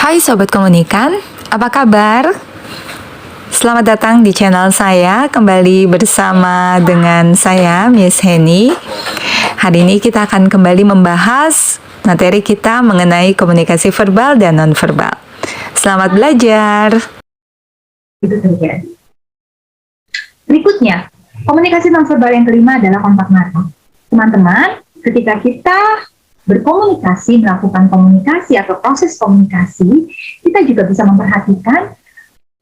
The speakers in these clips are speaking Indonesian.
Hai Sobat Komunikan, apa kabar? Selamat datang di channel saya, kembali bersama dengan saya, Miss Henny. Hari ini kita akan kembali membahas materi kita mengenai komunikasi verbal dan nonverbal. Selamat belajar! Itu terjadi. Berikutnya, komunikasi nonverbal yang kelima adalah kontak mata. Teman-teman, ketika kita berkomunikasi, melakukan komunikasi atau proses komunikasi, kita juga bisa memperhatikan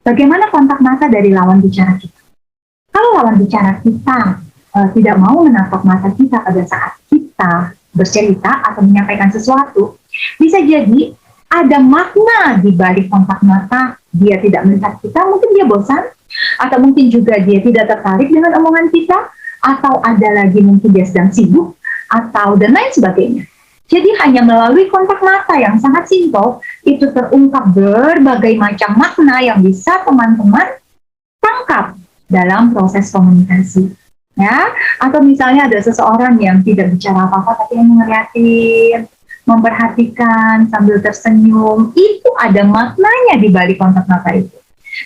bagaimana kontak mata dari lawan bicara kita. Kalau lawan bicara kita tidak mau menatap mata kita pada saat kita bercerita atau menyampaikan sesuatu, bisa jadi ada makna di balik kontak mata. Dia tidak melihat kita, mungkin dia bosan, atau mungkin juga dia tidak tertarik dengan omongan kita, atau ada lagi mungkin dia sedang sibuk, atau dan lain sebagainya. Jadi hanya melalui kontak mata yang sangat simpel, itu terungkap berbagai macam makna yang bisa teman-teman tangkap dalam proses komunikasi. Ya, atau misalnya ada seseorang yang tidak bicara apa-apa, tapi yang ngeliatin, memperhatikan sambil tersenyum, itu ada maknanya di balik kontak mata itu.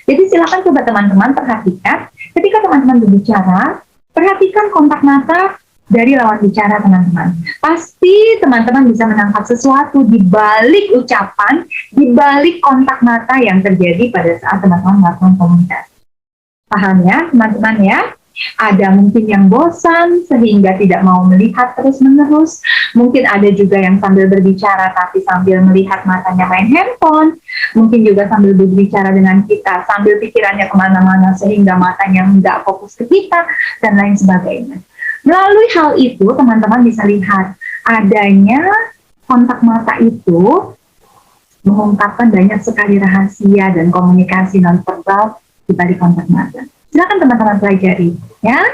Jadi silakan coba teman-teman perhatikan, ketika teman-teman berbicara, perhatikan kontak mata dari lawan bicara teman-teman. Pasti teman-teman bisa menangkap sesuatu di balik ucapan, di balik kontak mata yang terjadi pada saat teman-teman melakukan komunikasi. Paham ya teman-teman ya? Ada mungkin yang bosan sehingga tidak mau melihat terus-menerus. Mungkin ada juga yang sambil berbicara tapi sambil melihat matanya main handphone. Mungkin juga sambil berbicara dengan kita sambil pikirannya kemana-mana sehingga matanya nggak fokus ke kita dan lain sebagainya. Melalui hal itu teman-teman bisa lihat adanya kontak mata itu mengungkapkan banyak sekali rahasia dan komunikasi nonverbal di balik kontak mata. Silakan teman-teman pelajari, ya.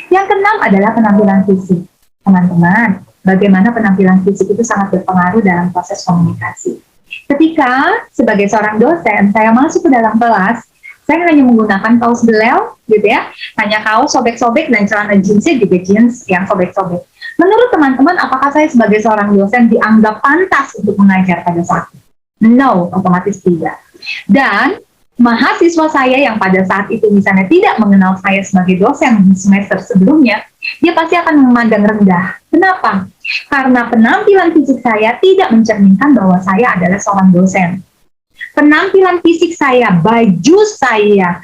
Yang keenam adalah penampilan fisik. Teman-teman, bagaimana penampilan fisik itu sangat berpengaruh dalam proses komunikasi. Ketika sebagai seorang dosen, saya masuk ke dalam kelas, saya hanya menggunakan kaos belel, gitu ya. Hanya kaos sobek-sobek dan celana jeansnya juga jeans yang sobek-sobek. Menurut teman-teman, apakah saya sebagai seorang dosen dianggap pantas untuk mengajar pada saat itu? No, otomatis tidak. Dan mahasiswa saya yang pada saat itu misalnya tidak mengenal saya sebagai dosen di semester sebelumnya, dia pasti akan memandang rendah. Kenapa? Karena penampilan fisik saya tidak mencerminkan bahwa saya adalah seorang dosen. Penampilan fisik saya, baju saya,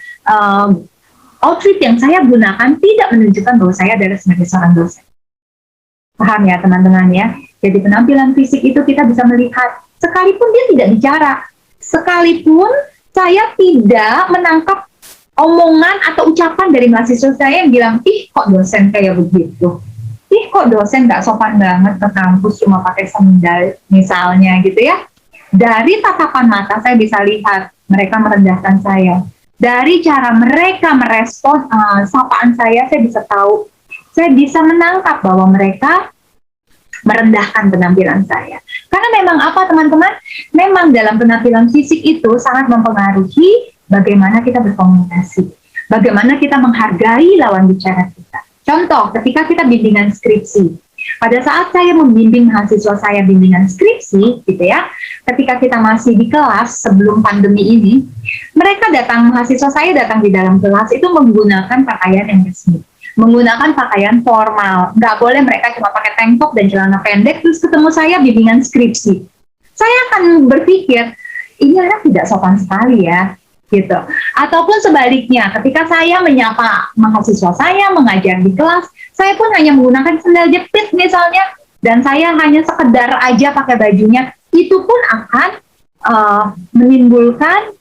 outfit yang saya gunakan tidak menunjukkan bahwa saya adalah sebagai seorang dosen. Paham ya teman-teman ya? Jadi penampilan fisik itu kita bisa melihat, sekalipun dia tidak bicara, sekalipun saya tidak menangkap omongan atau ucapan dari mahasiswa saya yang bilang, ih kok dosen kayak begitu, ih kok dosen nggak sopan banget ke kampus cuma pakai sandal misalnya gitu ya. Dari tatapan mata saya bisa lihat mereka merendahkan saya. Dari cara mereka merespon sapaan saya bisa tahu, saya bisa menangkap bahwa mereka merendahkan penampilan saya. Karena memang apa teman-teman? Memang dalam penampilan fisik itu sangat mempengaruhi bagaimana kita berkomunikasi. Bagaimana kita menghargai lawan bicara kita. Contoh, ketika kita bimbingan skripsi. Pada saat saya membimbing mahasiswa saya bimbingan skripsi, gitu ya, ketika kita masih di kelas sebelum pandemi ini, mahasiswa saya datang di dalam kelas itu menggunakan pakaian yang resmi, menggunakan pakaian formal. Nggak boleh mereka cuma pakai tank top dan celana pendek, terus ketemu saya bimbingan skripsi. Saya akan berpikir, ini anak tidak sopan sekali ya, gitu. Ataupun sebaliknya, ketika saya menyapa mahasiswa saya, mengajar di kelas, saya pun hanya menggunakan sandal jepit misalnya, dan saya hanya sekedar aja pakai bajunya, itu pun akan menimbulkan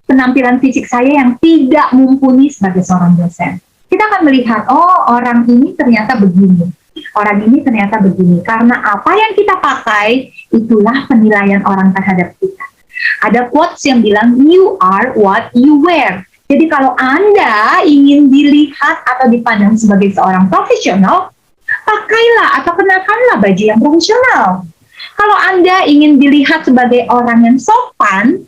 penampilan fisik saya yang tidak mumpuni sebagai seorang dosen. Kita akan melihat, oh orang ini ternyata begini, orang ini ternyata begini, karena apa yang kita pakai, itulah penilaian orang terhadap kita. Ada quotes yang bilang, you are what you wear. Jadi kalau Anda ingin dilihat atau dipandang sebagai seorang profesional, pakailah atau kenakanlah baju yang profesional. Kalau Anda ingin dilihat sebagai orang yang sopan,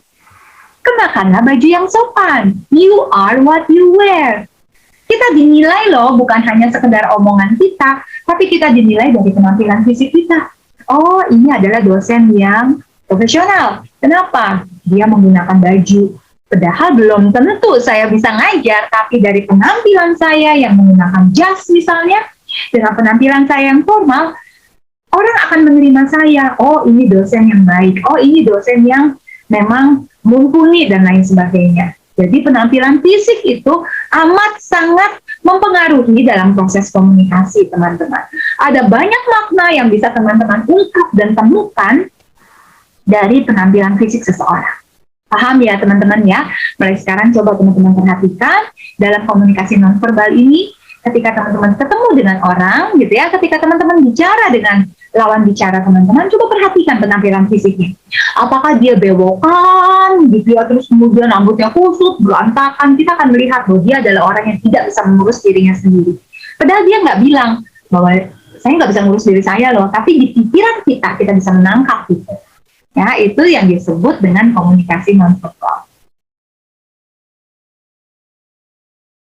kenakanlah baju yang sopan. You are what you wear. Kita dinilai loh, bukan hanya sekedar omongan kita, tapi kita dinilai dari penampilan fisik kita. Oh, ini adalah dosen yang profesional. Kenapa? Dia menggunakan baju. Padahal belum tentu saya bisa ngajar, tapi dari penampilan saya yang menggunakan jas misalnya, dengan penampilan saya yang formal, orang akan menerima saya. Oh, ini dosen yang baik. Oh, ini dosen yang memang mumpuni dan lain sebagainya. Jadi penampilan fisik itu amat sangat mempengaruhi dalam proses komunikasi, teman-teman. Ada banyak makna yang bisa teman-teman ungkap dan temukan dari penampilan fisik seseorang. Paham ya teman-teman ya? Mulai sekarang coba teman-teman perhatikan dalam komunikasi nonverbal ini, ketika teman-teman ketemu dengan orang gitu ya, ketika teman-teman bicara dengan lawan bicara teman-teman, coba perhatikan penampilan fisiknya. Apakah dia bewokan gitu ya, terus kemudian rambutnya kusut, berantakan, kita akan melihat bahwa dia adalah orang yang tidak bisa mengurus dirinya sendiri. Padahal dia nggak bilang bahwa saya nggak bisa mengurus diri saya loh, tapi di pikiran kita bisa menangkap gitu. Ya, itu yang disebut dengan komunikasi nonverbal.